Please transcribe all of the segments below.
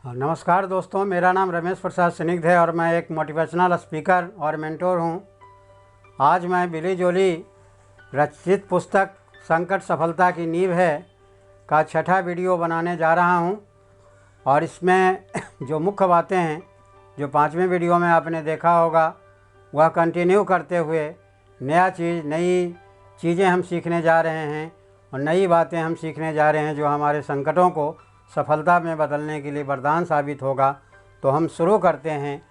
नमस्कार दोस्तों, मेरा नाम रमेश प्रसाद स्निग्ध है और मैं एक मोटिवेशनल स्पीकर और मेंटोर हूं। आज मैं बिली जोली रचित पुस्तक संकट सफलता की नींव है का छठा वीडियो बनाने जा रहा हूं। और इसमें जो मुख्य बातें हैं जो 5वें वीडियो में आपने देखा होगा वह कंटिन्यू करते हुए नई चीज़ें हम सीखने जा रहे हैं और नई बातें हम सीखने जा रहे हैं जो हमारे संकटों को सफलता में बदलने के लिए वरदान साबित होगा। तो हम शुरू करते हैं।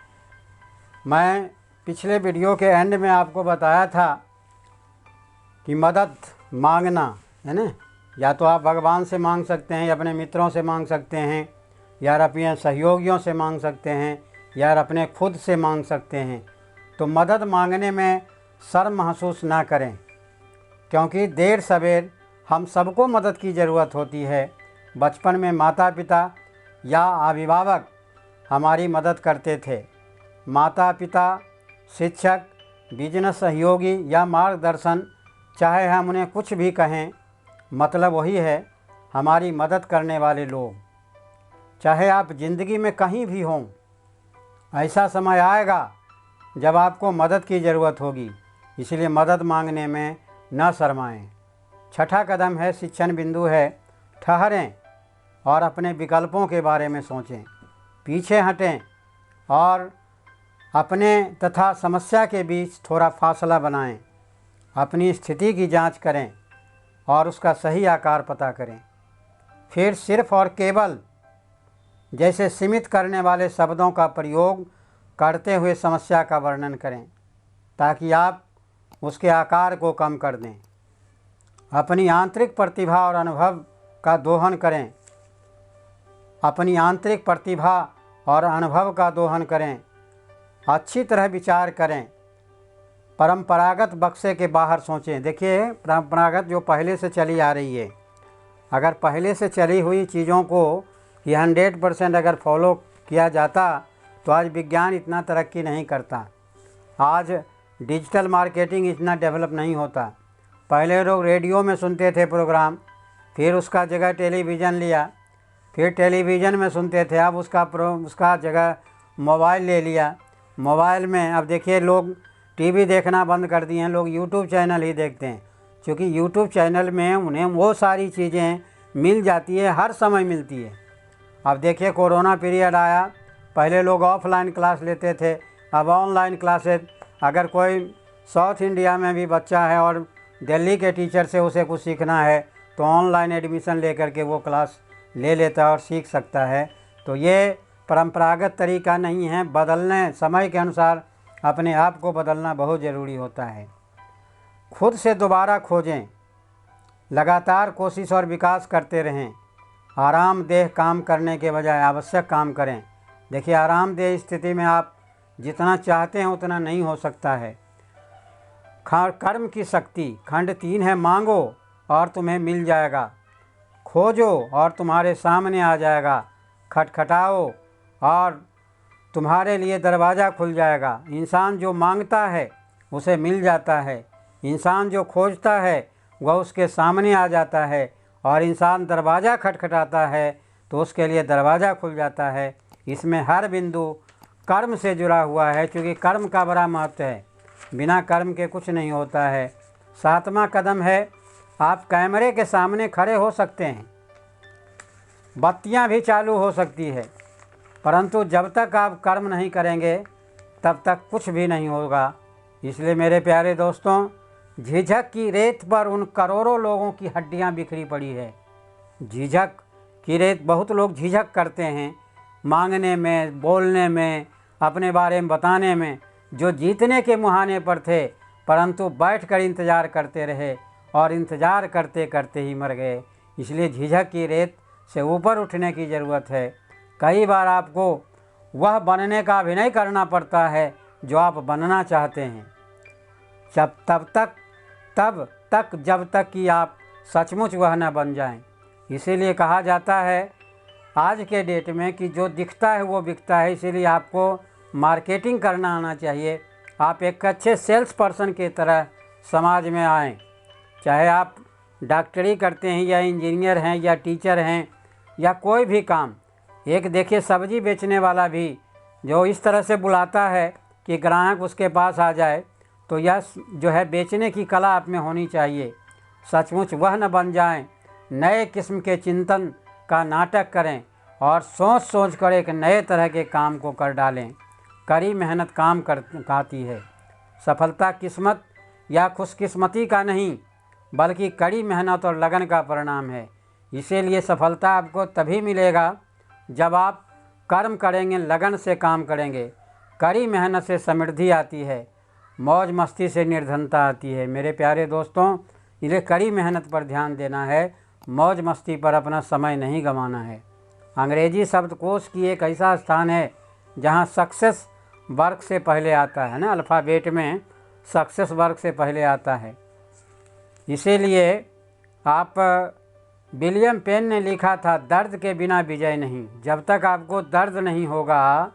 मैं पिछले वीडियो के एंड में आपको बताया था कि मदद मांगना है ना, या तो आप भगवान से मांग सकते हैं, या अपने मित्रों से मांग सकते हैं, या अपने सहयोगियों से मांग सकते हैं, या अपने खुद से मांग सकते हैं। तो मदद मांगने में शर्म महसूस ना करें, क्योंकि देर सवेर हम सबको मदद की ज़रूरत होती है। बचपन में माता पिता या अभिभावक हमारी मदद करते थे। माता पिता, शिक्षक, बिजनेस सहयोगी या मार्गदर्शन, चाहे हम उन्हें कुछ भी कहें, मतलब वही है हमारी मदद करने वाले लोग। चाहे आप ज़िंदगी में कहीं भी हों, ऐसा समय आएगा जब आपको मदद की ज़रूरत होगी। इसलिए मदद मांगने में न शर्माएं। छठा कदम है, शिक्षण बिंदु है, ठहरें और अपने विकल्पों के बारे में सोचें। पीछे हटें और अपने तथा समस्या के बीच थोड़ा फासला बनाएं। अपनी स्थिति की जांच करें और उसका सही आकार पता करें। फिर सिर्फ और केवल जैसे सीमित करने वाले शब्दों का प्रयोग करते हुए समस्या का वर्णन करें, ताकि आप उसके आकार को कम कर दें। अपनी आंतरिक प्रतिभा और अनुभव का दोहन करें। अपनी आंतरिक प्रतिभा और अनुभव का दोहन करें। अच्छी तरह विचार करें। परंपरागत बक्से के बाहर सोचें। देखिए, परंपरागत जो पहले से चली आ रही है, अगर पहले से चली हुई चीज़ों को ये 100% अगर फॉलो किया जाता तो आज विज्ञान इतना तरक्की नहीं करता। आज डिजिटल मार्केटिंग इतना डेवलप नहीं होता। पहले लोग रेडियो में सुनते थे प्रोग्राम, फिर उसका जगह टेलीविज़न लिया, फिर टेलीविज़न में सुनते थे, अब उसका जगह मोबाइल ले लिया। मोबाइल में अब देखिए लोग टीवी देखना बंद कर दिए हैं, लोग यूट्यूब चैनल ही देखते हैं, क्योंकि यूट्यूब चैनल में उन्हें वो सारी चीज़ें मिल जाती है, हर समय मिलती है। अब देखिए कोरोना पीरियड आया, पहले लोग ऑफलाइन क्लास लेते थे, अब ऑनलाइन क्लासेस। अगर कोई साउथ इंडिया में भी बच्चा है और दिल्ली के टीचर से उसे कुछ सीखना है तो ऑनलाइन एडमिशन लेकर के वो क्लास ले लेता है और सीख सकता है। तो ये परंपरागत तरीका नहीं है। बदलने, समय के अनुसार अपने आप को बदलना बहुत ज़रूरी होता है। खुद से दोबारा खोजें। लगातार कोशिश और विकास करते रहें। आरामदेह काम करने के बजाय आवश्यक काम करें। देखिए, आरामदेह स्थिति में आप जितना चाहते हैं उतना नहीं हो सकता है। कर्म की शक्ति, खंड 3 है, मांगो और तुम्हें मिल जाएगा, खोजो और तुम्हारे सामने आ जाएगा, खटखटाओ और तुम्हारे लिए दरवाज़ा खुल जाएगा। इंसान जो मांगता है उसे मिल जाता है, इंसान जो खोजता है वह उसके सामने आ जाता है, और इंसान दरवाज़ा खटखटाता है तो उसके लिए दरवाज़ा खुल जाता है। इसमें हर बिंदु कर्म से जुड़ा हुआ है, क्योंकि कर्म का बड़ा महत्व है। बिना कर्म के कुछ नहीं होता है। 7वां कदम है, आप कैमरे के सामने खड़े हो सकते हैं, बत्तियां भी चालू हो सकती है, परंतु जब तक आप कर्म नहीं करेंगे तब तक कुछ भी नहीं होगा। इसलिए मेरे प्यारे दोस्तों, झिझक की रेत पर उन करोड़ों लोगों की हड्डियां बिखरी पड़ी है। झिझक की रेत, बहुत लोग झिझक करते हैं मांगने में, बोलने में, अपने बारे में बताने में, जो जीतने के मुहाने पर थे, परंतु बैठकर इंतज़ार करते रहे और इंतज़ार करते करते ही मर गए। इसलिए झिझक की रेत से ऊपर उठने की ज़रूरत है। कई बार आपको वह बनने का अभिनय करना पड़ता है जो आप बनना चाहते हैं, तब तक जब तक कि आप सचमुच वह न बन जाएं। इसीलिए कहा जाता है आज के डेट में कि जो दिखता है वो बिकता है। इसीलिए आपको मार्केटिंग करना आना चाहिए। आप एक अच्छे सेल्स पर्सन की तरह समाज में आएँ। चाहे आप डॉक्टरी करते हैं या इंजीनियर हैं या टीचर हैं या कोई भी काम, एक देखिए सब्जी बेचने वाला भी जो इस तरह से बुलाता है कि ग्राहक उसके पास आ जाए, तो यह जो है बेचने की कला आप में होनी चाहिए। सचमुच वह न बन जाएं, नए किस्म के चिंतन का नाटक करें और सोच सोच कर एक नए तरह के काम को कर डालें। कड़ी मेहनत काम आती है। सफलता किस्मत या खुशकिस्मती का नहीं, बल्कि कड़ी मेहनत और लगन का परिणाम है। इसीलिए सफलता आपको तभी मिलेगा जब आप कर्म करेंगे, लगन से काम करेंगे। कड़ी मेहनत से समृद्धि आती है, मौज मस्ती से निर्धनता आती है। मेरे प्यारे दोस्तों, इन्हें कड़ी मेहनत पर ध्यान देना है, मौज मस्ती पर अपना समय नहीं गंवाना है। अंग्रेजी शब्दकोश की एक ऐसा स्थान है जहाँ सक्सेस वर्क से पहले आता है ना, अल्फ़ाबेट में सक्सेस वर्क से पहले आता है। इसीलिए आप विलियम पेन ने लिखा था, दर्द के बिना विजय नहीं। जब तक आपको दर्द नहीं होगा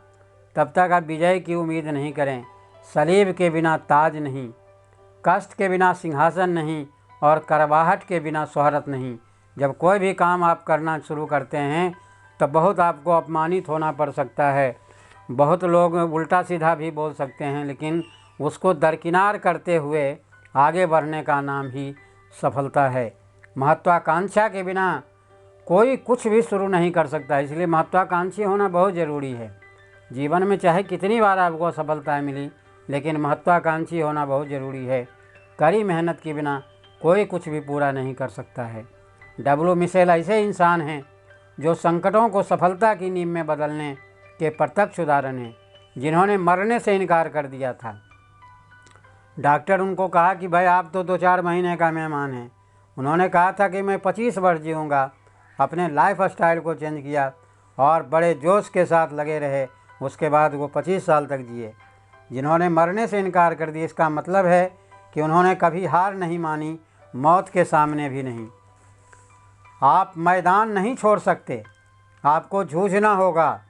तब तक आप विजय की उम्मीद नहीं करें। सलीब के बिना ताज नहीं, कष्ट के बिना सिंहासन नहीं और करवाहट के बिना शोहरत नहीं। जब कोई भी काम आप करना शुरू करते हैं तो बहुत आपको अपमानित होना पड़ सकता है, बहुत लोग उल्टा सीधा भी बोल सकते हैं, लेकिन उसको दरकिनार करते हुए आगे बढ़ने का नाम ही सफलता है। महत्वाकांक्षा के बिना कोई कुछ भी शुरू नहीं कर सकता, इसलिए महत्वाकांक्षी होना बहुत ज़रूरी है। जीवन में चाहे कितनी बार आपको सफलताएं मिली, लेकिन महत्वाकांक्षी होना बहुत ज़रूरी है। कड़ी मेहनत के बिना कोई कुछ भी पूरा नहीं कर सकता है। डब्ल्यू मिशेल ऐसे इंसान हैं जो संकटों को सफलता की नींव में बदलने के प्रत्यक्ष उदाहरण हैं, जिन्होंने मरने से इनकार कर दिया था। डॉक्टर उनको कहा कि भाई आप तो 2-4 महीने का मेहमान हैं। उन्होंने कहा था कि मैं 25 वर्ष जीऊँगा। अपने लाइफ स्टाइल को चेंज किया और बड़े जोश के साथ लगे रहे। उसके बाद वो 25 साल तक जिए। जिन्होंने मरने से इनकार कर दिया, इसका मतलब है कि उन्होंने कभी हार नहीं मानी, मौत के सामने भी नहीं। आप मैदान नहीं छोड़ सकते, आपको जूझना होगा।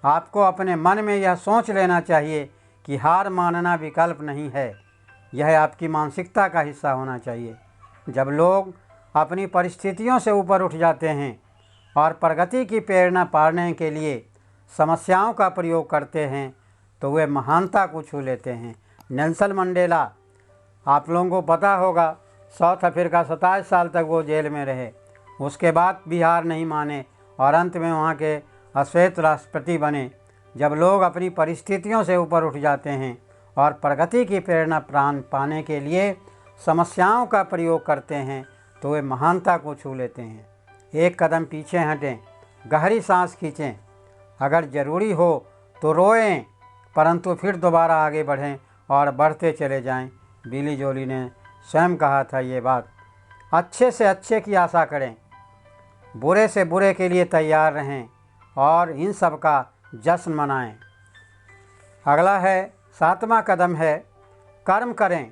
आपको अपने मन में यह सोच लेना चाहिए कि हार मानना विकल्प नहीं है, यह आपकी मानसिकता का हिस्सा होना चाहिए। जब लोग अपनी परिस्थितियों से ऊपर उठ जाते हैं और प्रगति की प्रेरणा पाने के लिए समस्याओं का प्रयोग करते हैं, तो वे महानता को छू लेते हैं। नेल्सन मंडेला, आप लोगों को पता होगा, साउथ अफ्रीका 27 साल तक वो जेल में रहे। उसके बाद भी हार नहीं माने और अंत में वहाँ के अश्वेत राष्ट्रपति बने। जब लोग अपनी परिस्थितियों से ऊपर उठ जाते हैं और प्रगति की प्रेरणा पाने के लिए समस्याओं का प्रयोग करते हैं, तो वे महानता को छू लेते हैं। एक कदम पीछे हटें, गहरी सांस खींचें, अगर ज़रूरी हो तो रोएं, परंतु फिर दोबारा आगे बढ़ें और बढ़ते चले जाएं। बिली जोली ने स्वयं कहा था ये बात। अच्छे से अच्छे की आशा करें, बुरे से बुरे के लिए तैयार रहें और इन सब का जश्न मनाएं। अगला है 7वां कदम है कर्म करें,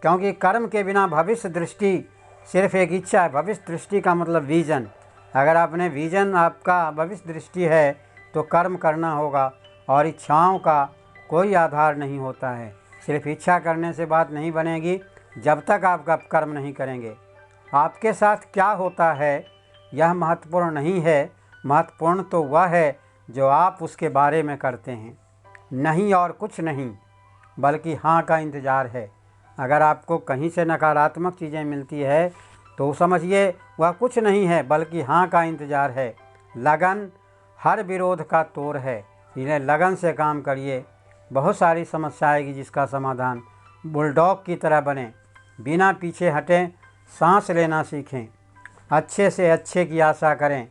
क्योंकि कर्म के बिना भविष्य दृष्टि सिर्फ एक इच्छा है। भविष्य दृष्टि का मतलब विज़न। अगर आपने विज़न, आपका भविष्य दृष्टि है, तो कर्म करना होगा और इच्छाओं का कोई आधार नहीं होता है। सिर्फ इच्छा करने से बात नहीं बनेगी जब तक आप कर्म नहीं करेंगे। आपके साथ क्या होता है यह महत्वपूर्ण नहीं है, महत्वपूर्ण तो वह है जो आप उसके बारे में करते हैं। नहीं और कुछ नहीं, बल्कि हाँ का इंतज़ार है। अगर आपको कहीं से नकारात्मक चीज़ें मिलती है तो समझिए वह कुछ नहीं है, बल्कि हाँ का इंतज़ार है। लगन हर विरोध का तोड़ है, इन्हें लगन से काम करिए। बहुत सारी समस्या आएगी जिसका समाधान बुलडॉग की तरह बने, बिना पीछे हटें, सांस लेना सीखें, अच्छे से अच्छे की आशा करें,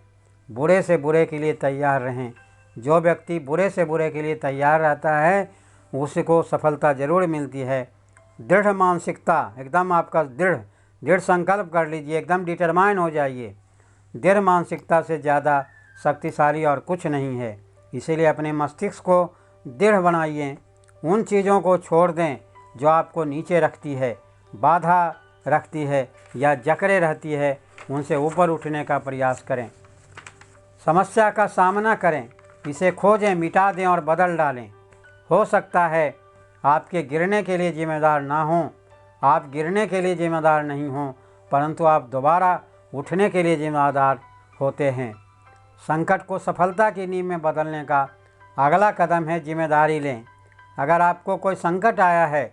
बुरे से बुरे के लिए तैयार रहें। जो व्यक्ति बुरे से बुरे के लिए तैयार रहता है उसको सफलता ज़रूर मिलती है। दृढ़ मानसिकता, एकदम आपका दृढ़ संकल्प कर लीजिए, एकदम डिटरमाइन हो जाइए। दृढ़ मानसिकता से ज़्यादा शक्तिशाली और कुछ नहीं है। इसीलिए अपने मस्तिष्क को दृढ़ बनाइए। उन चीज़ों को छोड़ दें जो आपको नीचे रखती है, बाधा रखती है या जकड़े रहती है। उनसे ऊपर उठने का प्रयास करें। समस्या का सामना करें, इसे खोजें, मिटा दें और बदल डालें। हो सकता है आपके गिरने के लिए जिम्मेदार ना हों, आप गिरने के लिए जिम्मेदार नहीं हों, परंतु आप दोबारा उठने के लिए जिम्मेदार होते हैं। संकट को सफलता की नींव में बदलने का अगला कदम है जिम्मेदारी लें। अगर आपको कोई संकट आया है,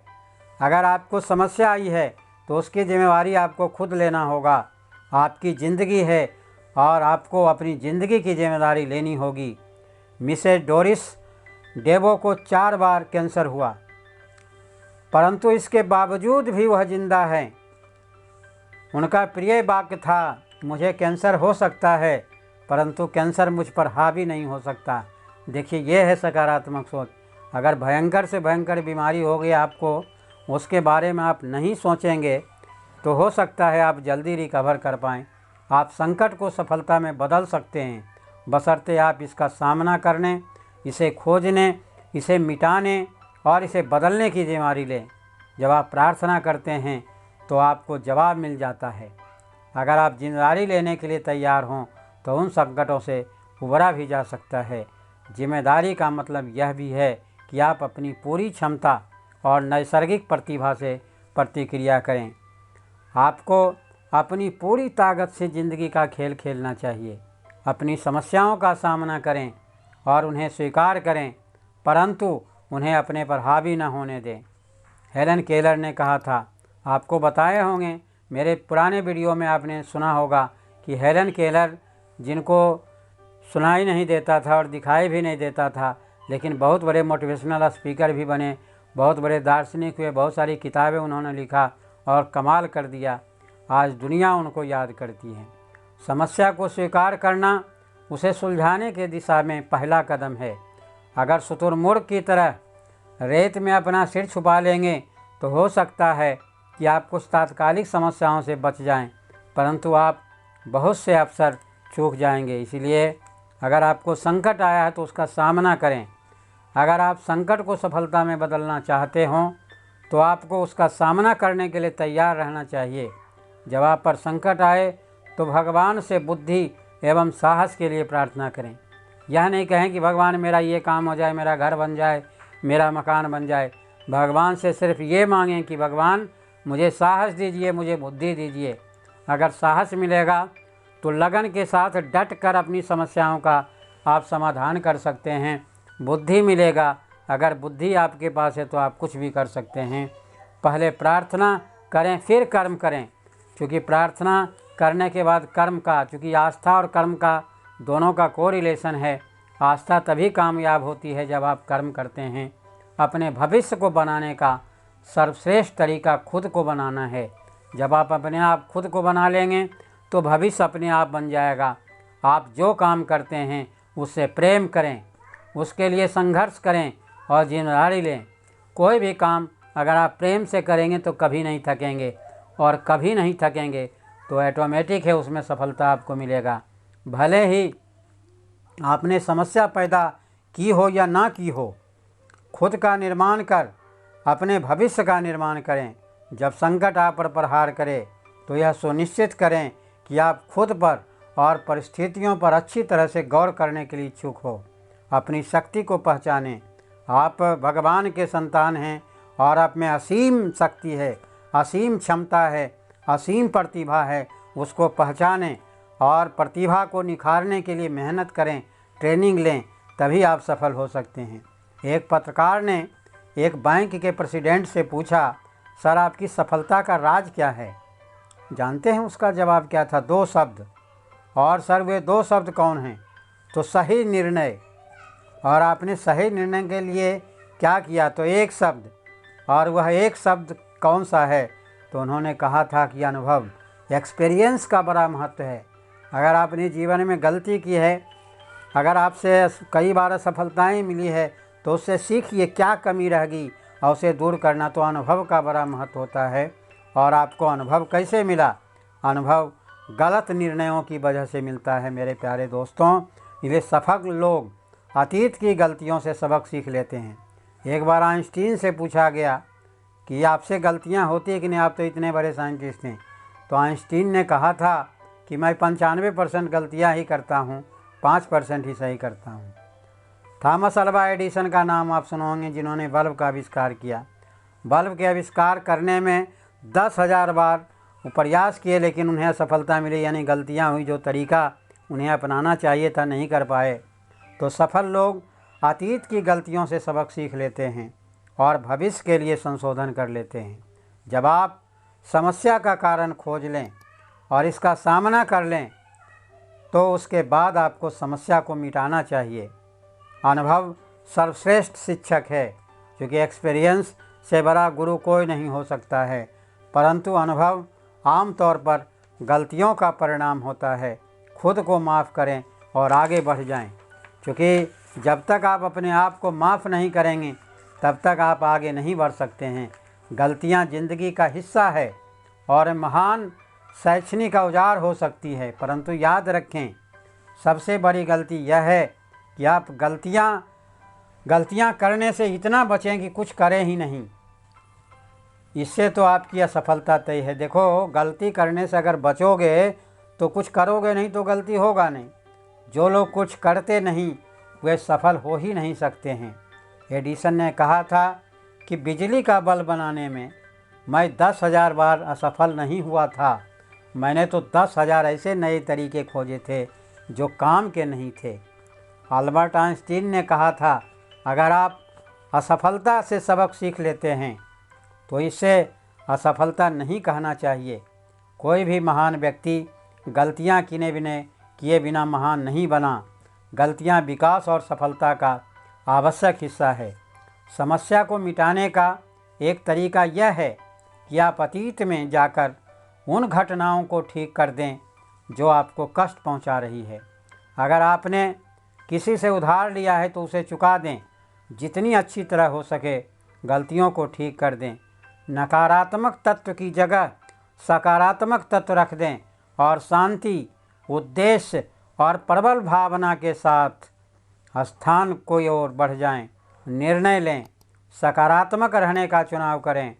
अगर आपको समस्या आई है, तो उसकी जिम्मेदारी आपको खुद लेना होगा। आपकी ज़िंदगी है और आपको अपनी ज़िंदगी की जिम्मेदारी लेनी होगी। मिसेस डोरिस डेवो को 4 बार कैंसर हुआ, परंतु इसके बावजूद भी वह जिंदा है। उनका प्रिय वाक्य था, मुझे कैंसर हो सकता है परंतु कैंसर मुझ पर हावी नहीं हो सकता। देखिए, ये है सकारात्मक सोच। अगर भयंकर से भयंकर बीमारी हो गई आपको, उसके बारे में आप नहीं सोचेंगे तो हो सकता है आप जल्दी रिकवर कर पाएँ। आप संकट को सफलता में बदल सकते हैं, बशर्ते आप इसका सामना करने, इसे खोजने, इसे मिटाने और इसे बदलने की जिम्मेदारी लें। जब आप प्रार्थना करते हैं तो आपको जवाब मिल जाता है। अगर आप जिम्मेदारी लेने के लिए तैयार हों तो उन संकटों से उबरा भी जा सकता है। जिम्मेदारी का मतलब यह भी है कि आप अपनी पूरी क्षमता और नैसर्गिक प्रतिभा से प्रतिक्रिया करें। आपको अपनी पूरी ताकत से ज़िंदगी का खेल खेलना चाहिए। अपनी समस्याओं का सामना करें और उन्हें स्वीकार करें, परंतु उन्हें अपने पर हावी न होने दें। हेलन केलर ने कहा था, आपको बताए होंगे, मेरे पुराने वीडियो में आपने सुना होगा कि हेलन केलर, जिनको सुनाई नहीं देता था और दिखाई भी नहीं देता था, लेकिन बहुत बड़े मोटिवेशनल स्पीकर भी बने, बहुत बड़े दार्शनिक हुए, बहुत सारी किताबें उन्होंने लिखा और कमाल कर दिया। आज दुनिया उनको याद करती है। समस्या को स्वीकार करना उसे सुलझाने की दिशा में पहला कदम है। अगर शुतुरमुर्ग की तरह रेत में अपना सिर छुपा लेंगे तो हो सकता है कि आप कुछ तात्कालिक समस्याओं से बच जाएं, परंतु आप बहुत से अवसर चूक जाएंगे। इसलिए अगर आपको संकट आया है तो उसका सामना करें। अगर आप संकट को सफलता में बदलना चाहते हों तो आपको उसका सामना करने के लिए तैयार रहना चाहिए। जब आप पर संकट आए तो भगवान से बुद्धि एवं साहस के लिए प्रार्थना करें। यह नहीं कहें कि भगवान मेरा ये काम हो जाए, मेरा घर बन जाए, मेरा मकान बन जाए। भगवान से सिर्फ ये मांगें कि भगवान मुझे साहस दीजिए, मुझे बुद्धि दीजिए। अगर साहस मिलेगा तो लगन के साथ डट कर अपनी समस्याओं का आप समाधान कर सकते हैं। बुद्धि मिलेगा, अगर बुद्धि आपके पास है तो आप कुछ भी कर सकते हैं। पहले प्रार्थना करें फिर कर्म करें, क्योंकि प्रार्थना करने के बाद कर्म का, क्योंकि आस्था और कर्म का दोनों का कोरिलेशन है। आस्था तभी कामयाब होती है जब आप कर्म करते हैं। अपने भविष्य को बनाने का सर्वश्रेष्ठ तरीका खुद को बनाना है। जब आप अपने आप खुद को बना लेंगे तो भविष्य अपने आप बन जाएगा। आप जो काम करते हैं उससे प्रेम करें, उसके लिए संघर्ष करें और जिम्मेदारी लें। कोई भी काम अगर आप प्रेम से करेंगे तो कभी नहीं थकेंगे, और कभी नहीं थकेंगे तो ऑटोमेटिक है उसमें सफलता आपको मिलेगा। भले ही आपने समस्या पैदा की हो या ना की हो, खुद का निर्माण कर अपने भविष्य का निर्माण करें। जब संकट आप पर प्रहार करे तो यह सुनिश्चित करें कि आप खुद पर और परिस्थितियों पर अच्छी तरह से गौर करने के लिए इच्छुक हो। अपनी शक्ति को पहचानें। आप भगवान के संतान हैं और आप में असीम शक्ति है, असीम क्षमता है, असीम प्रतिभा है। उसको पहचानें और प्रतिभा को निखारने के लिए मेहनत करें, ट्रेनिंग लें, तभी आप सफल हो सकते हैं। एक पत्रकार ने एक बैंक के प्रेसिडेंट से पूछा, सर आपकी सफलता का राज क्या है? जानते हैं उसका जवाब क्या था? 2 शब्द। और सर वे 2 शब्द कौन हैं? तो सही निर्णय। और आपने सही निर्णय के लिए क्या किया? तो 1 शब्द। और वह 1 शब्द कौन सा है? तो उन्होंने कहा था कि अनुभव। एक्सपीरियंस का बड़ा महत्व है। अगर आपने जीवन में गलती की है, अगर आपसे कई बार असफलताएँ मिली है, तो उससे सीखिए क्या कमी रह गई और उसे दूर करना। तो अनुभव का बड़ा महत्व होता है। और आपको अनुभव कैसे मिला? अनुभव गलत निर्णयों की वजह से मिलता है मेरे प्यारे दोस्तों। इसलिए सफल लोग अतीत की गलतियों से सबक सीख लेते हैं। एक बार आइंस्टीन से पूछा गया कि आपसे गलतियां होती है कि नहीं, आप तो इतने बड़े साइंटिस्ट हैं। तो आइंस्टीन ने कहा था कि मैं 95% गलतियां ही करता हूं, 5% ही सही करता हूं। थॉमस अल्वा एडिसन का नाम आप सुने होंगे, जिन्होंने बल्ब का आविष्कार किया। बल्ब के आविष्कार करने में 10,000 बार प्रयास किए, लेकिन उन्हें असफलता मिली, यानी गलतियां हुई। जो तरीका उन्हें अपनाना चाहिए था, नहीं कर पाए। तो सफल लोग अतीत की गलतियों से सबक सीख लेते हैं और भविष्य के लिए संशोधन कर लेते हैं। जब आप समस्या का कारण खोज लें और इसका सामना कर लें तो उसके बाद आपको समस्या को मिटाना चाहिए। अनुभव सर्वश्रेष्ठ शिक्षक है, क्योंकि एक्सपीरियंस से बड़ा गुरु कोई नहीं हो सकता है। परंतु अनुभव आमतौर पर गलतियों का परिणाम होता है। खुद को माफ़ करें और आगे बढ़ जाएं, क्योंकि जब तक आप अपने आप को माफ़ नहीं करेंगे तब तक आप आगे नहीं बढ़ सकते हैं। गलतियां ज़िंदगी का हिस्सा है और महान शैक्षणिक औजार हो सकती है, परंतु याद रखें सबसे बड़ी गलती यह है कि आप गलतियां करने से इतना बचें कि कुछ करें ही नहीं। इससे तो आपकी असफलता तय है। देखो, गलती करने से अगर बचोगे तो कुछ करोगे नहीं तो गलती होगा नहीं। जो लोग कुछ करते नहीं वे सफल हो ही नहीं सकते हैं। एडिसन ने कहा था कि बिजली का बल्ब बनाने में मैं 10,000 बार असफल नहीं हुआ था। मैंने तो 10,000 ऐसे नए तरीके खोजे थे जो काम के नहीं थे। अल्बर्ट आइंस्टीन ने कहा था, अगर आप असफलता से सबक सीख लेते हैं तो इसे असफलता नहीं कहना चाहिए। कोई भी महान व्यक्ति गलतियां किए बिना महान नहीं बना। गलतियां विकास और सफलता का आवश्यक हिस्सा है। समस्या को मिटाने का एक तरीका यह है कि आप अतीत में जाकर उन घटनाओं को ठीक कर दें जो आपको कष्ट पहुंचा रही है। अगर आपने किसी से उधार लिया है तो उसे चुका दें। जितनी अच्छी तरह हो सके गलतियों को ठीक कर दें। नकारात्मक तत्व की जगह सकारात्मक तत्व रख दें और शांति, उद्देश्य और प्रबल भावना के साथ स्थान की ओर बढ़ जाएं। निर्णय लें, सकारात्मक रहने का चुनाव करें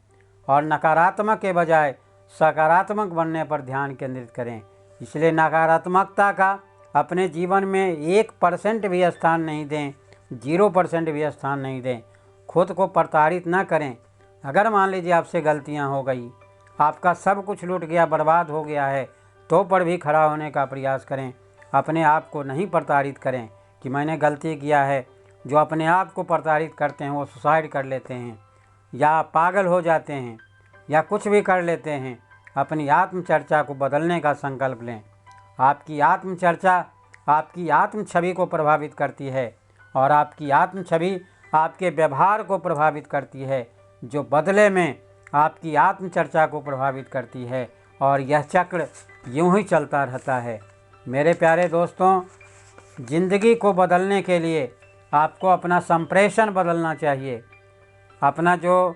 और नकारात्मक के बजाय सकारात्मक बनने पर ध्यान केंद्रित करें। इसलिए नकारात्मकता का अपने जीवन में 1% भी स्थान नहीं दें, 0% भी स्थान नहीं दें। खुद को प्रताड़ित न करें। अगर मान लीजिए आपसे गलतियां हो गई, आपका सब कुछ लूट गया, बर्बाद हो गया है, तो पर भी खड़ा होने का प्रयास करें। अपने आप को नहीं प्रताड़ित करें कि मैंने गलती किया है। जो अपने आप को प्रताड़ित करते हैं वो सुसाइड कर लेते हैं या पागल हो जाते हैं या कुछ भी कर लेते हैं। अपनी आत्मचर्चा को बदलने का संकल्प लें। आपकी आत्मचर्चा आपकी आत्म छवि को प्रभावित करती है और आपकी आत्म छवि आपके व्यवहार को प्रभावित करती है, जो बदले में आपकी आत्मचर्चा को प्रभावित करती है, और यह चक्र यूं ही चलता रहता है। मेरे प्यारे दोस्तों, ज़िंदगी को बदलने के लिए आपको अपना संप्रेषण बदलना चाहिए। अपना जो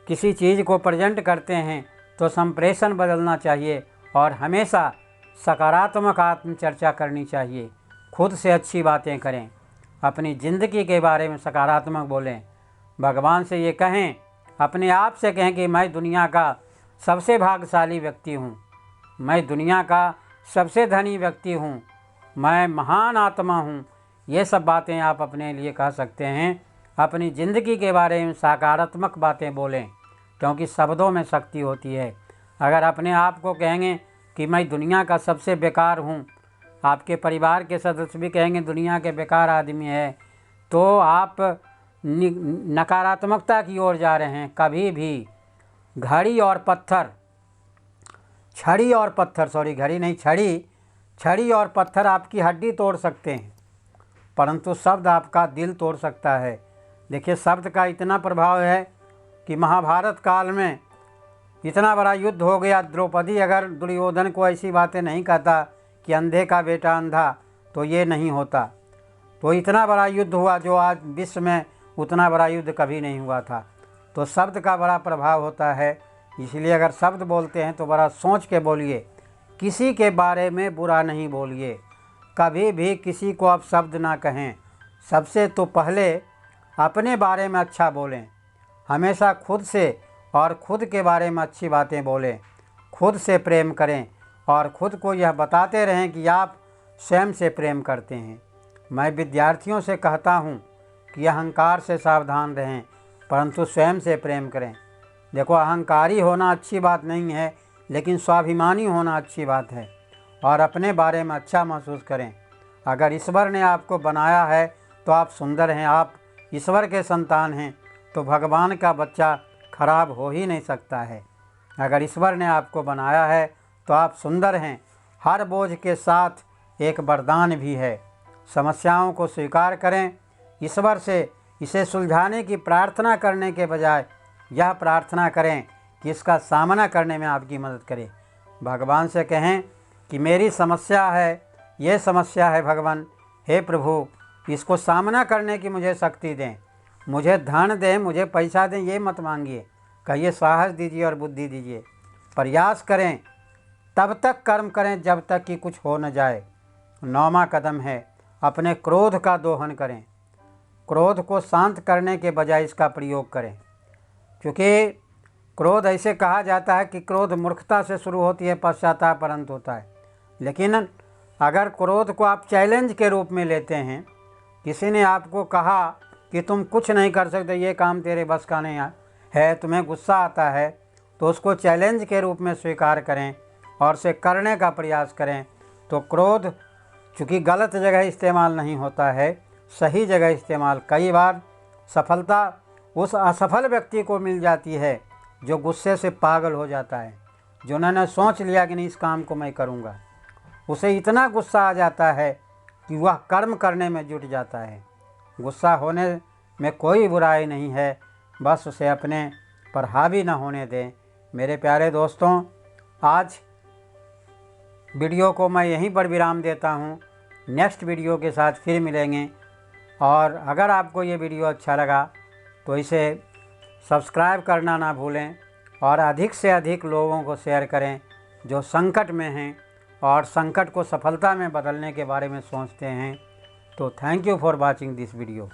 किसी चीज़ को प्रेजेंट करते हैं तो संप्रेषण बदलना चाहिए और हमेशा सकारात्मक आत्मचर्चा करनी चाहिए। खुद से अच्छी बातें करें, अपनी ज़िंदगी के बारे में सकारात्मक बोलें। भगवान से ये कहें, अपने आप से कहें कि मैं दुनिया का सबसे भाग्यशाली व्यक्ति हूँ, मैं दुनिया का सबसे धनी व्यक्ति हूँ, मैं महान आत्मा हूँ। ये सब बातें आप अपने लिए कह सकते हैं। अपनी ज़िंदगी के बारे में सकारात्मक बातें बोलें, क्योंकि शब्दों में शक्ति होती है। अगर अपने आप को कहेंगे कि मैं दुनिया का सबसे बेकार हूँ, आपके परिवार के सदस्य भी कहेंगे दुनिया के बेकार आदमी है, तो आप नकारात्मकता की ओर जा रहे हैं। कभी भी छड़ी और पत्थर आपकी हड्डी तोड़ सकते हैं, परंतु शब्द आपका दिल तोड़ सकता है। देखिए, शब्द का इतना प्रभाव है कि महाभारत काल में इतना बड़ा युद्ध हो गया। द्रौपदी अगर दुर्योधन को ऐसी बातें नहीं कहता कि अंधे का बेटा अंधा, तो ये नहीं होता। तो इतना बड़ा युद्ध हुआ जो आज विश्व में उतना बड़ा युद्ध कभी नहीं हुआ था। तो शब्द का बड़ा प्रभाव होता है। इसलिए अगर शब्द बोलते हैं तो बड़ा सोच के बोलिए। किसी के बारे में बुरा नहीं बोलिए। कभी भी किसी को आप शब्द ना कहें। सबसे तो पहले अपने बारे में अच्छा बोलें। हमेशा खुद से और खुद के बारे में अच्छी बातें बोलें। खुद से प्रेम करें और खुद को यह बताते रहें कि आप स्वयं से प्रेम करते हैं। मैं विद्यार्थियों से कहता हूँ कि अहंकार से सावधान रहें, परंतु स्वयं से प्रेम करें। देखो, अहंकारी होना अच्छी बात नहीं है, लेकिन स्वाभिमानी होना अच्छी बात है। और अपने बारे में अच्छा महसूस करें। अगर ईश्वर ने आपको बनाया है तो आप सुंदर हैं, आप ईश्वर के संतान हैं, तो भगवान का बच्चा खराब हो ही नहीं सकता है। अगर ईश्वर ने आपको बनाया है तो आप सुंदर हैं। हर बोझ के साथ एक वरदान भी है। समस्याओं को स्वीकार करें, ईश्वर से इसे सुलझाने की प्रार्थना करने के बजाय यह प्रार्थना करें कि इसका सामना करने में आपकी मदद करे। भगवान से कहें कि मेरी समस्या है, ये समस्या है भगवान, हे प्रभु इसको सामना करने की मुझे शक्ति दें, मुझे धन दें, मुझे पैसा दें, ये मत मांगिए। कहिए साहस दीजिए और बुद्धि दीजिए। प्रयास करें, तब तक कर्म करें जब तक कि कुछ हो न जाए। 9वां कदम है अपने क्रोध का दोहन करें। क्रोध को शांत करने के बजाय इसका प्रयोग करें, क्योंकि क्रोध ऐसे कहा जाता है कि क्रोध मूर्खता से शुरू होती है, पश्चाताप पर अंत होता है। लेकिन अगर क्रोध को आप चैलेंज के रूप में लेते हैं, किसी ने आपको कहा कि तुम कुछ नहीं कर सकते, ये काम तेरे बस का नहीं है, तुम्हें गुस्सा आता है, तो उसको चैलेंज के रूप में स्वीकार करें और उसे करने का प्रयास करें। तो क्रोध चूँकि गलत जगह इस्तेमाल नहीं होता है, सही जगह इस्तेमाल। कई बार सफलता उस असफल व्यक्ति को मिल जाती है जो गुस्से से पागल हो जाता है, जो उन्होंने सोच लिया कि नहीं इस काम को मैं करूँगा। उसे इतना गुस्सा आ जाता है कि वह कर्म करने में जुट जाता है। गुस्सा होने में कोई बुराई नहीं है, बस उसे अपने पर हावी न होने दें। मेरे प्यारे दोस्तों, आज वीडियो को मैं यहीं पर विराम देता हूँ। नेक्स्ट वीडियो के साथ फिर मिलेंगे। और अगर आपको ये वीडियो अच्छा लगा तो इसे सब्सक्राइब करना ना भूलें और अधिक से अधिक लोगों को शेयर करें जो संकट में हैं और संकट को सफलता में बदलने के बारे में सोचते हैं। तो thank you for watching this video.